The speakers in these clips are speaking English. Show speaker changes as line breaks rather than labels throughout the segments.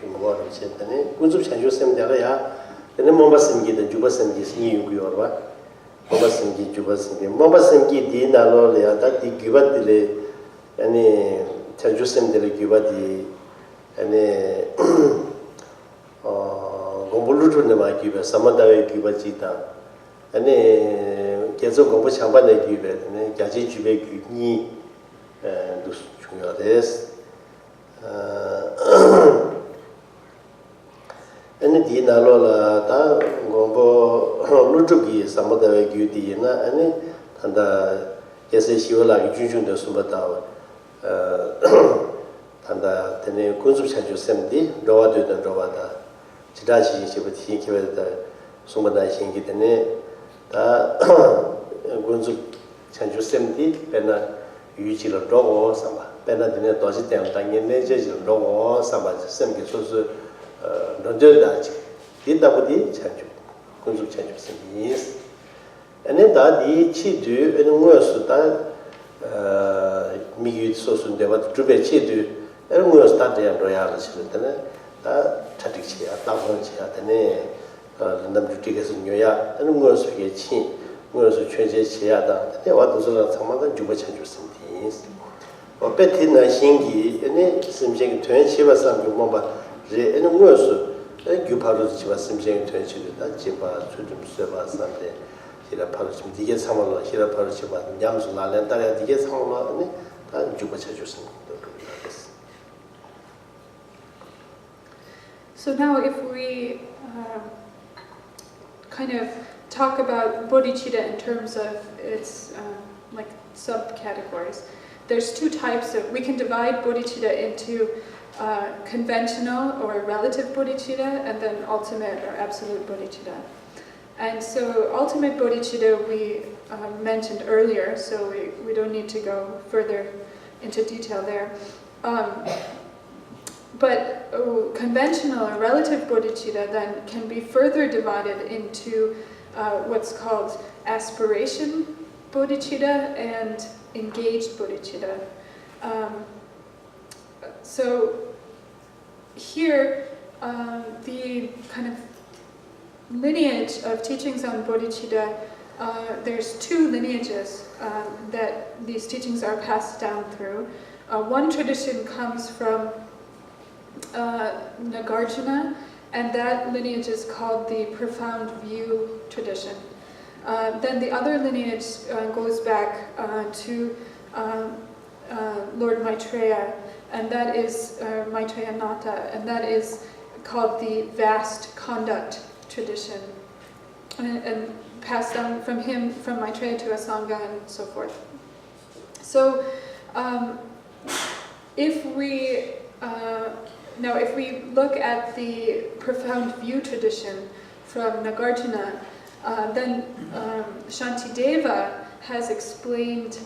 more of Chentane. Kunzup Chanju Sem Delaya, and then Mombasimgi, the Jubasimgi, Sni Yorba, Mombasimgi, Jubasimgi, Mombasimgi, Dina Lolia, that the Gubadile, any Chanju Sem de Gubadi, any Gombulutu Nema Giba, Samada Gubajita, any Gezo Gombo Chambana Giba, and Gaji Jube Ni, and Juniores. Any Dina Lola, Gombo Lutugi, Samada Gudina, any and yes, she will like Junjun de Sumbatawa. And the Kunzu Chanju Semdi, Roa de Rovada, Chidachi, she would think with the Sumada Shingitane, Kunzu Chanju Semdi, Pena Ujil Rogo, Sama, Pena de Dositam, Tangin, Rogo, Sama, Semki, so Rodachi, did that with the Chanju, Kunzu Chanju Semdi. And then that the Chidu and worse that Migi Sosun de what Trube Chidu. And we started in reality, that Taticia, Tavancia, the number of tickets in New York, and we also get chin, we also change Chiada, they want to some other Juba changes in things. Or Bettina Shingi, and then Simjing 20 Shiva Sam Mumba, and we also, you part of Shiva Simjing 20 that Jiba, Chudum Seva Sunday, Hira Parachim, the Yes Hamala, Hira Parachima, Yamsula, and the Yes Hamala, and Juba changes.
So now if we kind of talk about bodhicitta in terms of its like subcategories, there's two types of, we can divide bodhicitta into conventional or relative bodhicitta and then ultimate or absolute bodhicitta. And so ultimate bodhicitta we mentioned earlier, so we don't need to go further into detail there. But conventional or relative bodhicitta then can be further divided into what's called aspiration bodhicitta and engaged bodhicitta. So here, the kind of lineage of teachings on bodhicitta, there's two lineages that these teachings are passed down through. One tradition comes from Nagarjuna, and that lineage is called the Profound View tradition. Then the other lineage goes back to Lord Maitreya, and that is Maitreya Nata, and that is called the Vast Conduct tradition, and passed down from him, from Maitreya to Asanga and so forth. So if we look at the Profound View tradition from Nagarjuna, then Shantideva has explained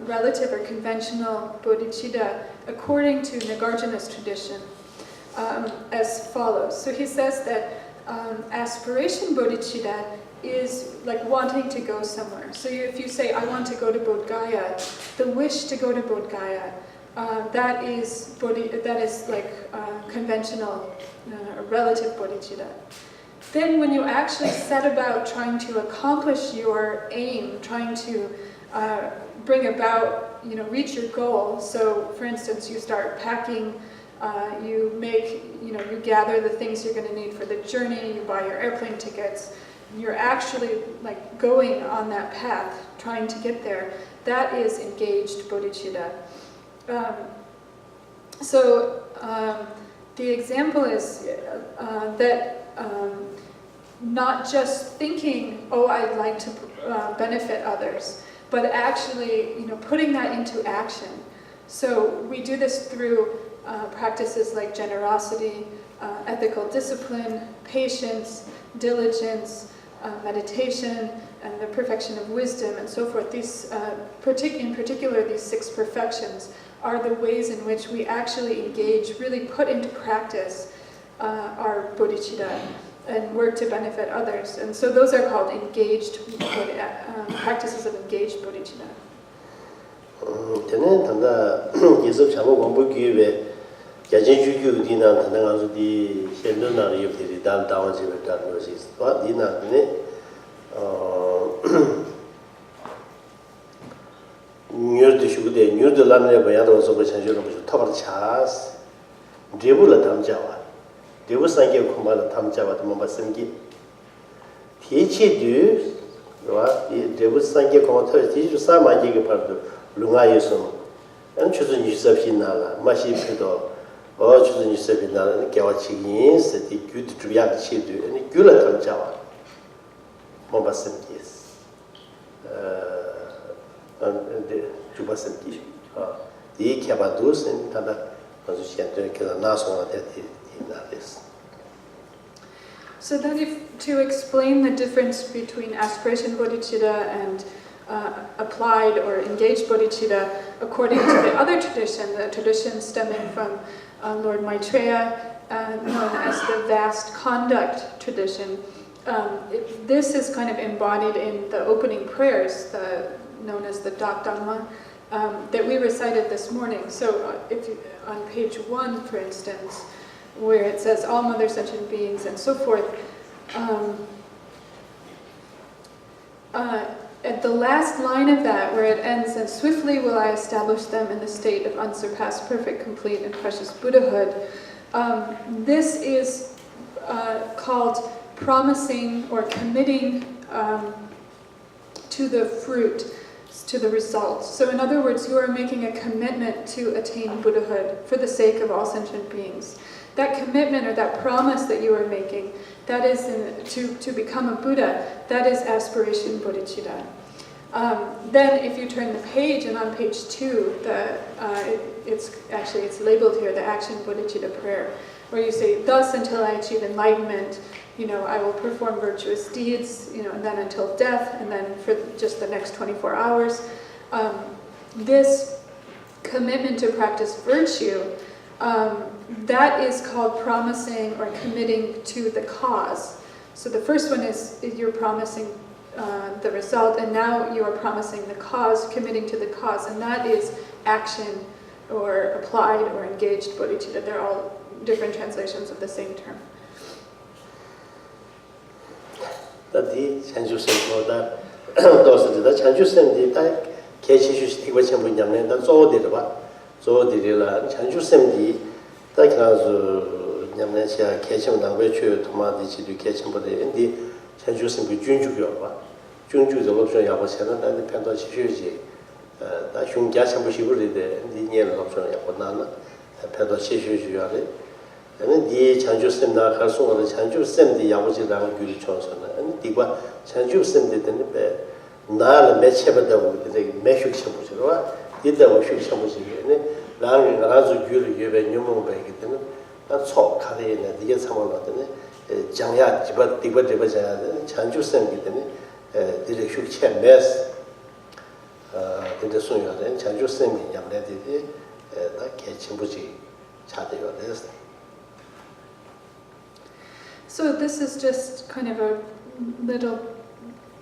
relative or conventional bodhicitta according to Nagarjuna's tradition as follows. So he says that aspiration bodhicitta is like wanting to go somewhere. So if you say, I want to go to Bodh Gaya, the wish to go to Bodh Gaya, that is like conventional, relative bodhicitta. Then when you actually set about trying to accomplish your aim, trying to bring about, reach your goal. So for instance, you start packing, you gather the things you're going to need for the journey, you buy your airplane tickets, you're actually like going on that path, trying to get there. That is engaged bodhicitta. The example is that not just thinking, oh, I'd like to benefit others, but actually, putting that into action. So we do this through practices like generosity, ethical discipline, patience, diligence, meditation, and the perfection of wisdom, and so forth. These, in particular, these 6 perfections are the ways in which we actually engage, really put into practice our bodhicitta and work to benefit others. And so those are called engaged practices of engaged bodhicitta.
Gajin Jugu Dina, Tanangazu, the Shenduna, the Dal Down, the Music, what Dina, New the Sugar, New the Lana Bayados of the top of the Chas, Debula Tamjawa. They was like a command of Tamjawa, the Mombasengi. Teach you, they was like a command, teach you some idea part of Lungayoson, and choosing yourself in Nala, Mashi Pido, or choosing yourself in Nala, Gawachi, said the good to react to and Gula Tamjawa, Mombasengi. The Jubasenti, the Cabadus and Tada, National this.
So then, if to explain the difference between aspiration bodhicitta and applied or engaged bodhicitta, according to the other tradition, the tradition stemming from Lord Maitreya, known as the vast conduct tradition, this is kind of embodied in the opening prayers, known as the Dak Dhamma, that we recited this morning. So if you, on page 1, for instance, where it says all mother sentient beings and so forth, at the last line of that, where it ends, and swiftly will I establish them in the state of unsurpassed, perfect, complete, and precious Buddhahood, this is called promising or committing to the fruit, to the result. So in other words, you are making a commitment to attain Buddhahood for the sake of all sentient beings. That commitment or that promise that you are making, that is to become a Buddha, that is aspiration bodhicitta. Then if you turn the page, and on page 2, it's labeled here, the action bodhicitta prayer, where you say, thus until I achieve enlightenment, I will perform virtuous deeds, and then until death, and then for just the next 24 hours. This commitment to practice virtue, that is called promising or committing to the cause. So the first one is you're promising the result, and now you are promising the cause, committing to the cause, and that is action or applied or engaged bodhicitta. They're all different translations of the same term.
The Chanju Sem, the Chanju Sem, the Kachi Tiwacham, that's all the Raba. So the Chanju Sem, the Yamnesia Kacham, and Virtue, Tomati, to catch him, but the Chanju Sem, Junju, Junju, the Lopson Yabasana, and the Pantoshi, the Shun Gashambushi, the Indian Lopson Yabanana, and Pantoshi. And then the Chanju Sem na Harson, the Chanju Sem, the Yawaji Guru Johnson, and the Chanju Sem did the bed. Nala Mechebada, the Meshu Shamushua, did the Washu Shamushi, Lang and Razu Guru, you have a new bag, that's all Kali and the Yasaman, Jangya, but the Bajaja, Chanju Sem did a shoot chair mess. Did the Sunya, then Chanju Sem, Yamleti, that Kachimbuji, Chadi or this.
So this is just kind of a little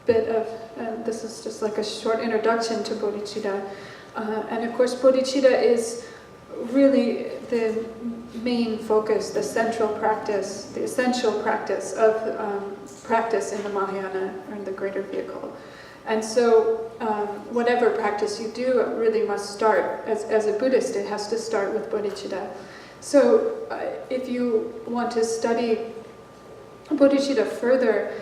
bit of, this is just like a short introduction to bodhicitta. And of course, bodhicitta is really the main focus, the central practice, the essential practice of practice in the Mahayana, or in the greater vehicle. And so whatever practice you do, it really must start, as a Buddhist, it has to start with bodhicitta. So if you want to study bodhicitta further,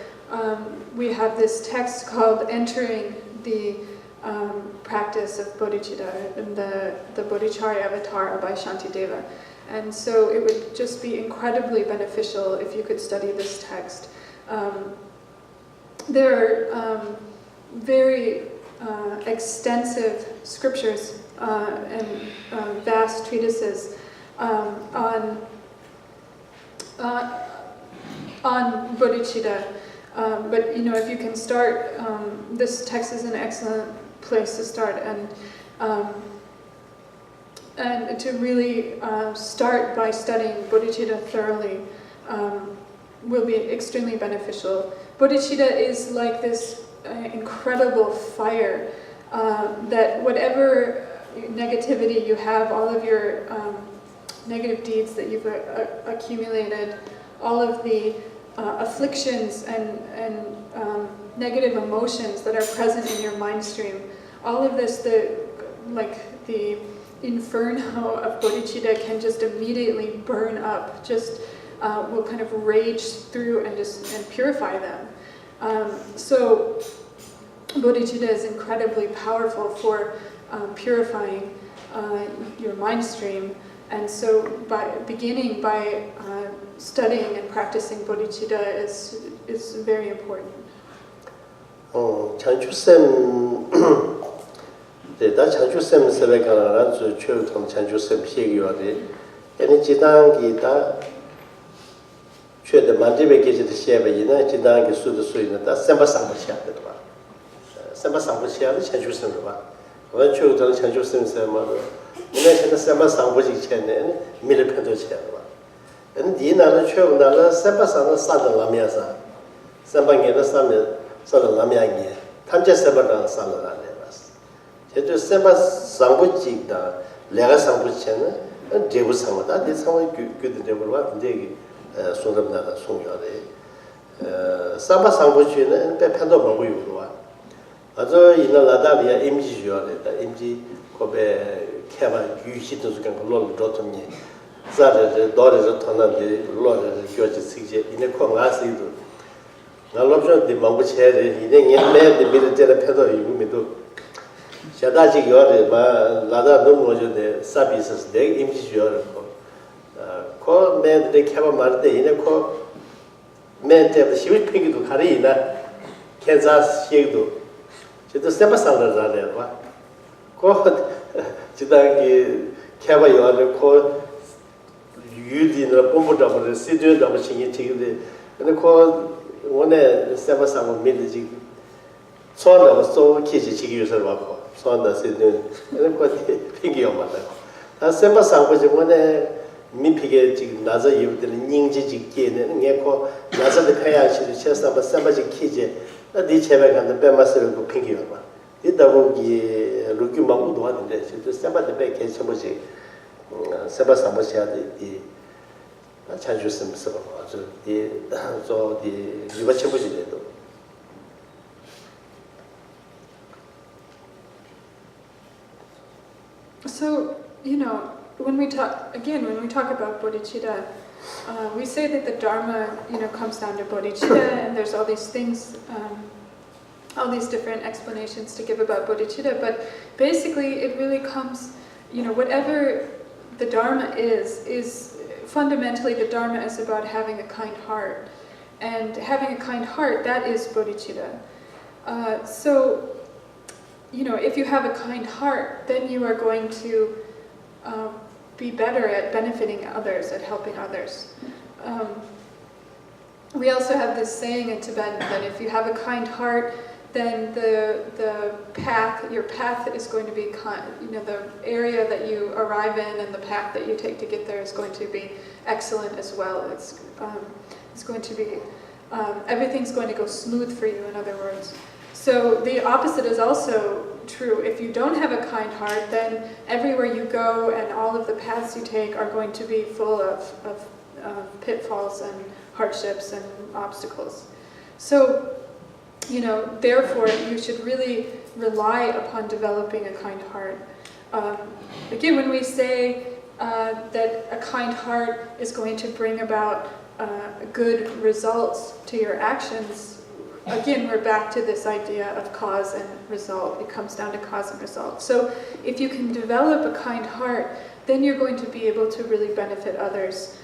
we have this text called Entering the Practice of Bodhicitta, in the Bodhicharya Avatar by Shantideva. And so it would just be incredibly beneficial if you could study this text. There are very extensive scriptures and vast treatises on bodhicitta, but if you can start, this text is an excellent place to start, and to really start by studying bodhicitta thoroughly will be extremely beneficial. Bodhicitta is like this incredible fire that whatever negativity you have, all of your negative deeds that you've accumulated, all of the afflictions and negative emotions that are present in your mind stream, all of this, the inferno of bodhicitta can just immediately burn up, just will kind of rage through and purify them. So bodhicitta is incredibly powerful for purifying your mind stream. And so beginning by studying and practicing bodhicitta is very important.
장주쌤 다 장주쌤 세배가나 저 최우통 장주쌤 피해기와리 얘네 지당기 다 최대 만지베 계지의 시에베이나 지당기 수도 수이나 다 셈바상부시야 되더라. 셈바상부시야는 장주쌤으로 봐. 원 최우통 장주쌤 세마로 얘네现在셈바상부시 전에 밀편도 쳐야 봐. 근데 나는 최우나는 셈바상은 사는 라미야사. 셈방에는 사는 라미야기. 탐제 셈바랑 사는 라미야. 제도 셈바 상부지다 내가 상부치는 제부 상부다 내 상부 그들 제부와 근데 손잡나가 송여래 셈바 상부치는 배편도 먹고 요로와 아주 이날 나다리아 임지 줘야다 임지 거베 캐바 유시도 그냥 걸로 도tom니 자르 도르 토나데 로르 교지 시제 이네 코가스이도 나로저 디 망부체레 이네 녜메 미르테라 페도 이구미도 샤다지 요레 마 라다 노모저데 서비스 데 임지 요레 코 메드데 캐바 마르데 이네 코 메테 시위 핑기도 가리나 캔자스 시에도 저도 세바상다라레 코 지다기 캐바 요레 코 유디나 뽐보다보데 시드다보 신이 티데 근데 코 원에 세바상고 밀지 소나고 소 키지 지기유서 와고 소나 세드 그거 피기요 맞다 다 세바상고 저번에 미피게 지금 나자 이유들은 닝지지기에는 내고 나자도 가야지 쳐서 세바지 키지 네 제발 간다 빼마스를 그 피기요 봐 이다고기 루기 막고도 하는데 저 세바데 배 괜찮지 세바상고셔야 돼 자주 쓰면서 아주 이 유바 쳐보지래도
So, when we talk about bodhicitta, we say that the Dharma, comes down to bodhicitta, and there's all these things, all these different explanations to give about bodhicitta, but basically it really comes, whatever the Dharma is fundamentally the Dharma is about having a kind heart, and having a kind heart, that is bodhicitta. So, if you have a kind heart, then you are going to be better at benefiting others, at helping others. We also have this saying in Tibetan that if you have a kind heart, then your path is going to be kind. The area that you arrive in and the path that you take to get there is going to be excellent as well. It's going to be everything's going to go smooth for you. In other words. So the opposite is also true. If you don't have a kind heart, then everywhere you go and all of the paths you take are going to be full of pitfalls and hardships and obstacles. So, therefore, you should really rely upon developing a kind heart. Again, when we say that a kind heart is going to bring about good results to your actions, again, we're back to this idea of cause and result. It comes down to cause and result. So if you can develop a kind heart, then you're going to be able to really benefit others.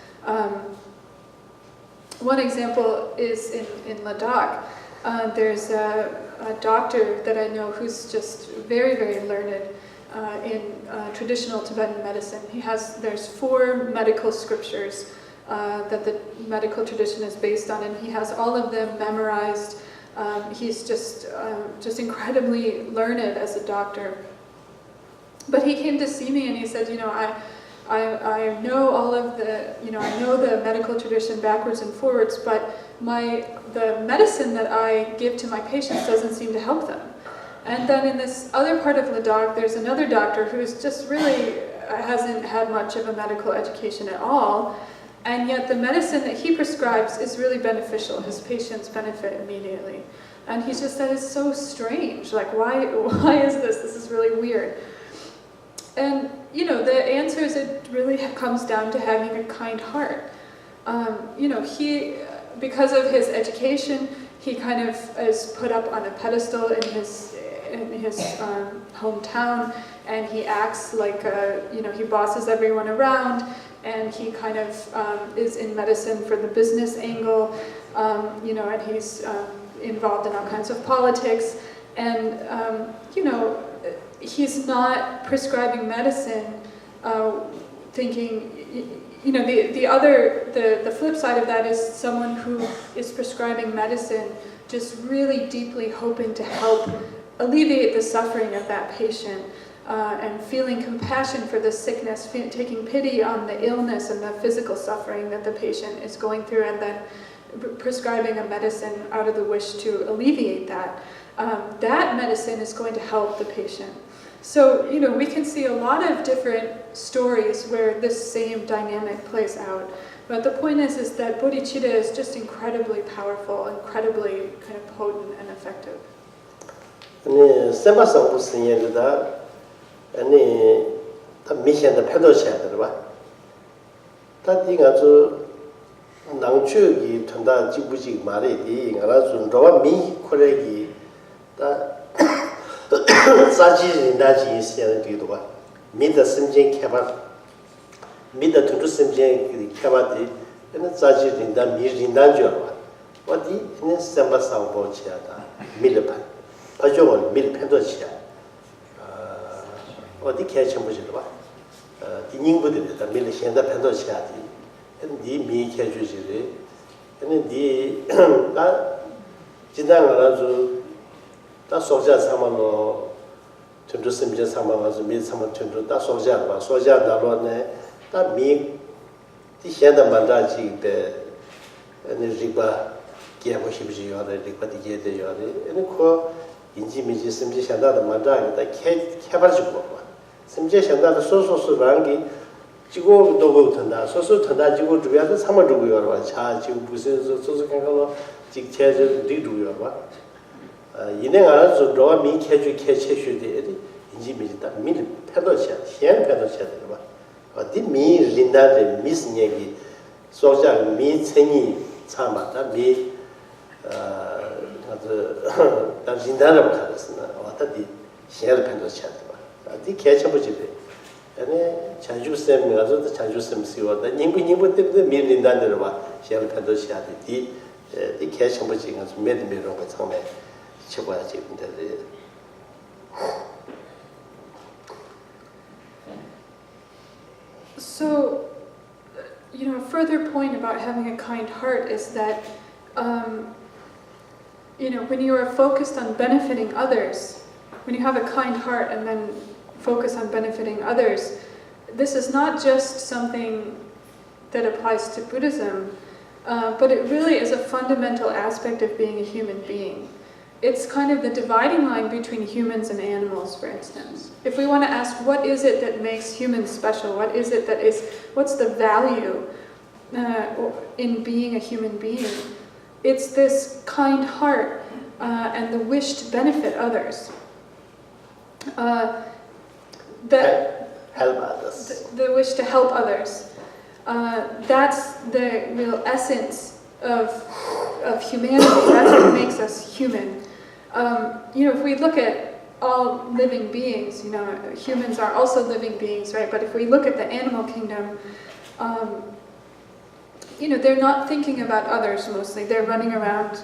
One example is in Ladakh. There's a doctor that I know who's just very, very learned in traditional Tibetan medicine. There's 4 medical scriptures that the medical tradition is based on, and he has all of them memorized. He's just incredibly learned as a doctor. But he came to see me and he said, I know all of the, I know the medical tradition backwards and forwards, but the medicine that I give to my patients doesn't seem to help them. And then in this other part of Ladakh, there's another doctor who's just really hasn't had much of a medical education at all, and yet the medicine that he prescribes is really beneficial. His patients benefit immediately. And he just said, it's so strange. Like, why is this? This is really weird. And, you know, the answer is it really comes down to having a kind heart. You know, because of his education, he kind of is put up on a pedestal in his hometown, and he acts like, you know, he bosses everyone around, and he kind of is in medicine for the business angle, you know, and he's involved in all kinds of politics, and, you know, he's not prescribing medicine thinking, you know, the flip side of that is someone who is prescribing medicine just really deeply hoping to help alleviate the suffering of that patient, and feeling compassion for the sickness, taking pity on the illness and the physical suffering that the patient is going through, and then prescribing a medicine out of the wish to alleviate that. That medicine is going to help the patient. So, you know, we can see a lot of different stories where this same dynamic plays out. But the point is that bodhicitta is just incredibly powerful, incredibly kind of potent and effective.
아니 세마상 무슨이다 아니 다 미션의 패도셔야 봐. 다디가 저 낭추기 전다 지부지 말이디 알아서 너와 미 코레기 다 사지린다지 있어야 되도 봐. 미더 심진 개발 미더 투투 심진 개발이 얘는 사지린다 미린다죠 봐. 어디 얘는 세마상 보치야다 밀판 바종은 밀펜도치야. 어디 개천부지도 봐. 인인부들이다 밀 현대 펜도치야디. 니 미개주지리. 근데 니나 지나가서 다 소자 사만로 전주 심지 사만가서 밀 사만 전주 다 소자 봐. 소자 나로네 다미 현대 만다지 때 에너지가 개고 싶지요. 리바디 개대요. 에는 그 인지미지 심지 현대의 만다가 개발지고 봐. 심지 현대의 소소소랑기 지고 도고 된다. 소소 된다 지고 주변에 삼을 두고 봐. 자 지금 무슨 소소 간가로 직체적 리두요 봐. 이내 알아서 너와 미케주 개체슈데 인지미지다 밀 패도치야. 현 패도치야 돼 봐. 어디 미 린다데 미스니기 소자 미 생이 참았다. 미 다 린다라고 하잖아. 어디 현 패도치야 돼 봐. 어디 개체부지래. 아니 자주쌤 가서도 자주쌤 쓰고다 님부 때문에 밀린다는 봐. 시험 편도시야 돼. 이 개첨부지 가서 매드미로 거 처음에 쳐봐야지 근데
So, you know, a further point about having a kind heart is that, you know, when you are focused on benefiting others, when you have a kind heart and then focus on benefiting others, this is not just something that applies to Buddhism, but it really is a fundamental aspect of being a human being. It's kind of the dividing line between humans and animals, for instance. If we want to ask what is it that makes humans special, what's the value in being a human being, it's this kind heart and the wish to benefit others.
help others.
The wish to help others. That's the real essence of humanity. That's what makes us human. You know, if we look at all living beings, you know, humans are also living beings, right? But if we look at the animal kingdom, you know, they're not thinking about others mostly. They're running around,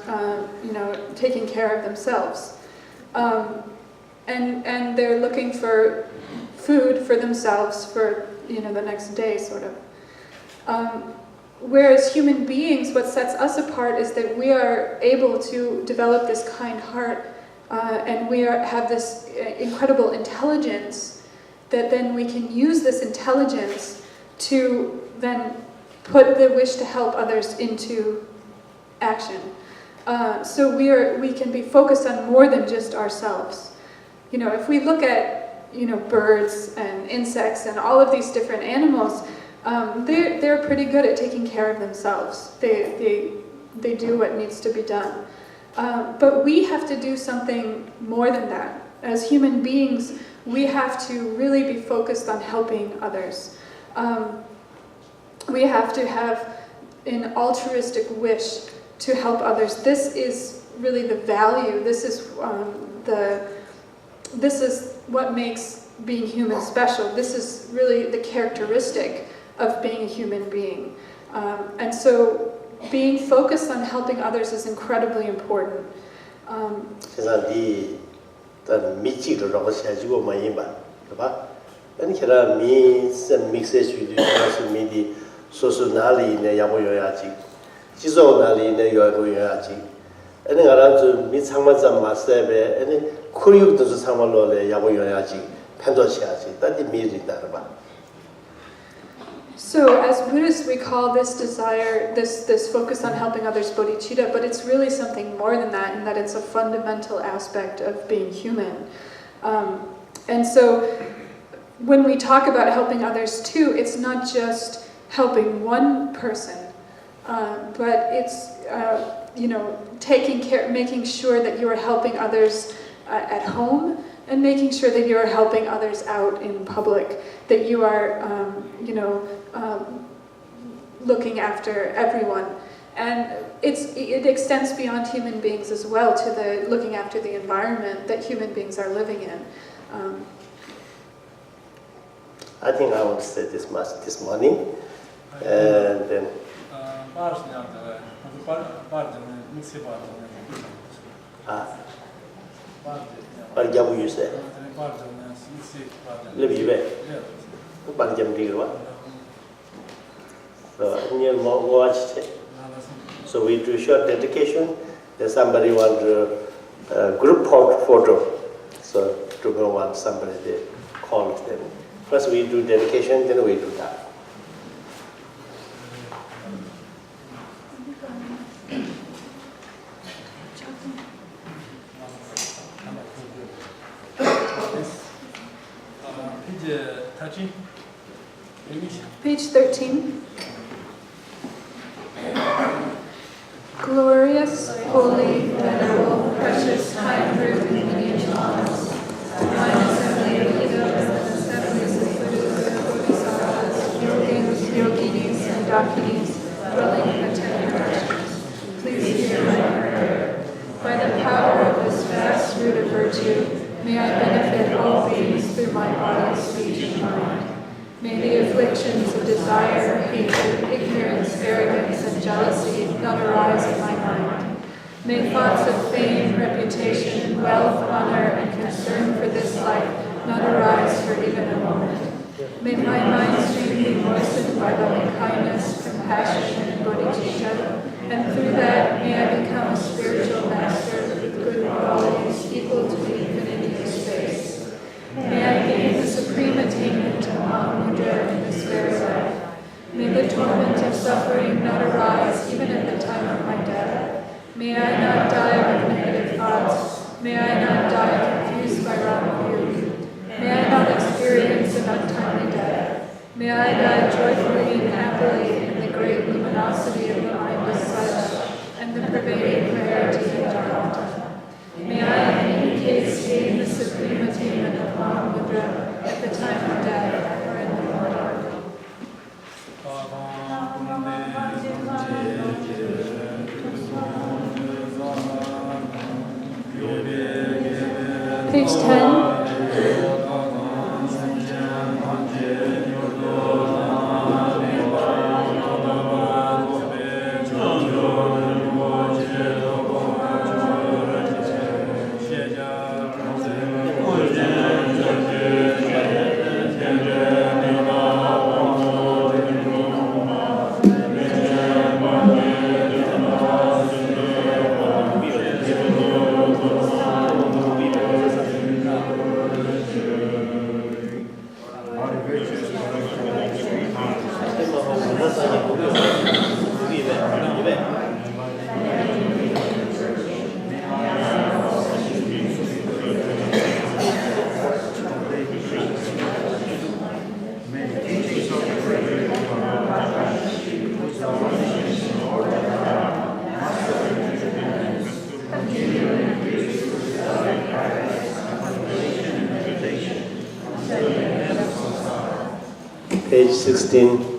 you know, taking care of themselves. And they're looking for food for themselves for, you know, the next day, sort of. Whereas human beings, what sets us apart is that we are able to develop this kind heart, and we have this incredible intelligence that then we can use this intelligence to then put the wish to help others into action. So we can be focused on more than just ourselves. You know, if we look at birds and insects and all of these different animals, they're pretty good at taking care of themselves. They do what needs to be done. But we have to do something more than that. As human beings, we have to really be focused on helping others. We have to have an altruistic wish to help others. This is really the value. This is what makes being human special. This is really the characteristic of being a human being. And so being focused on helping others is incredibly important. So as Buddhists, we call this desire, this focus on helping others bodhicitta, but it's really something more than that, in that it's a fundamental aspect of being human. And so when we talk about helping others too, it's not just helping one person, but it's taking care, making sure that you are helping others at home, and making sure that you are helping others out in public, that you are, looking after everyone. And it extends beyond human beings as well to the looking after the environment that human beings are living in.
I think I will say this much this morning, and then. Barjabu you say? Live you back. Barjam deal. So, watch it. So, we do short dedication. There's somebody want a group photo. So, to go on somebody they call them. First, we do dedication, then we do that.
Page 13. Glorious, holy, venerable, precious, high-root, lineage laws. Divine assembly of heroes and assemblies of Buddhas, Bodhisattvas, yogins, yoginis, and dakinis, dwelling in the 10 directions. Please hear my prayer. By the power of this vast root of virtue, may I benefit all beings through my body, speech, and mind. May the afflictions of desire, hatred, ignorance, arrogance, and jealousy not arise in my mind. May thoughts of fame, reputation, wealth, honor, and concern for this life not arise for even a moment. May my mind stream be moistened by loving kindness, compassion, and bodhicitta, and through that may I become a spiritual master with good qualities equal to the infinity of space. May I gain the supreme attainment of Mahamudra in this very life. May the torment of suffering not arise even at the time of my death. May I not die with negative thoughts. May I not die confused by wrong view. May I not experience an untimely death. May I die joyfully and happily in the great luminosity of the mindless such, and the pervading clarity of Dharma. May I in any case gain the supreme attainment of Mahamudra at the time of death or in the morning. Page 10.
16.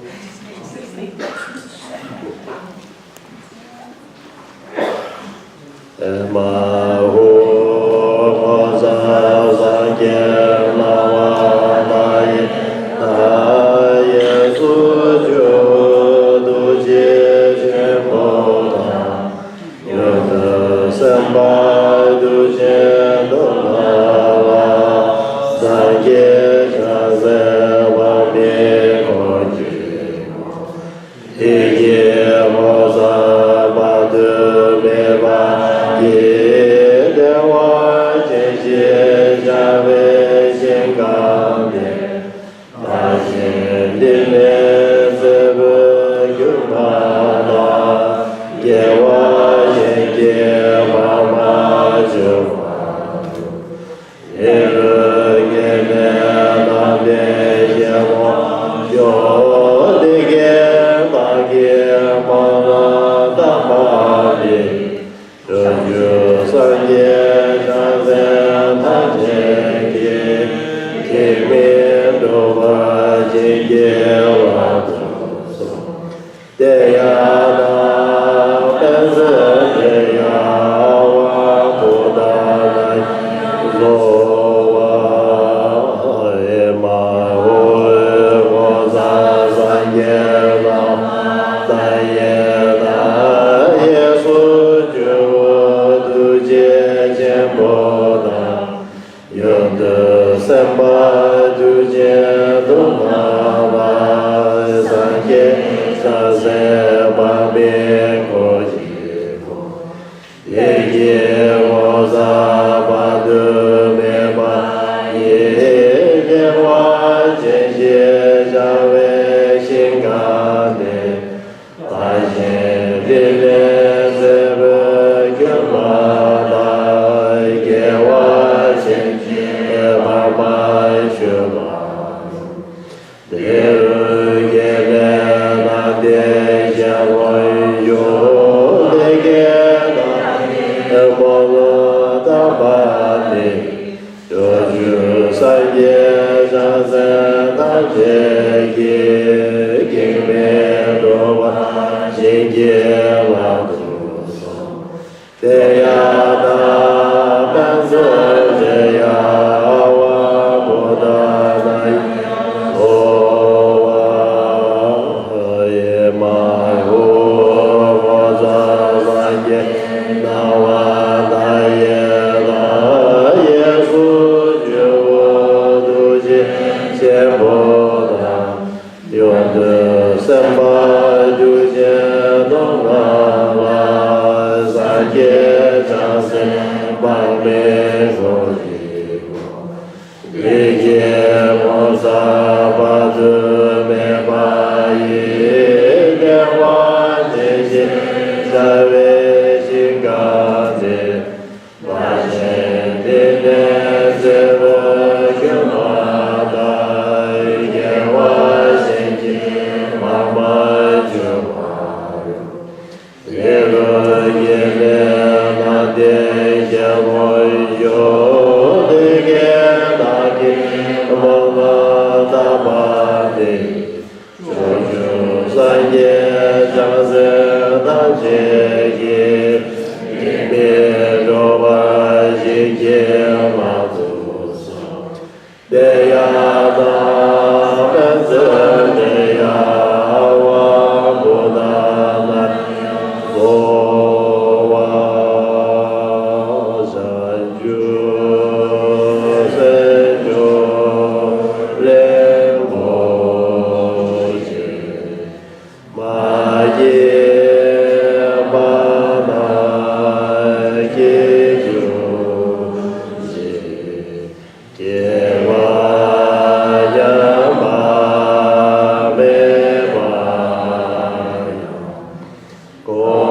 Go.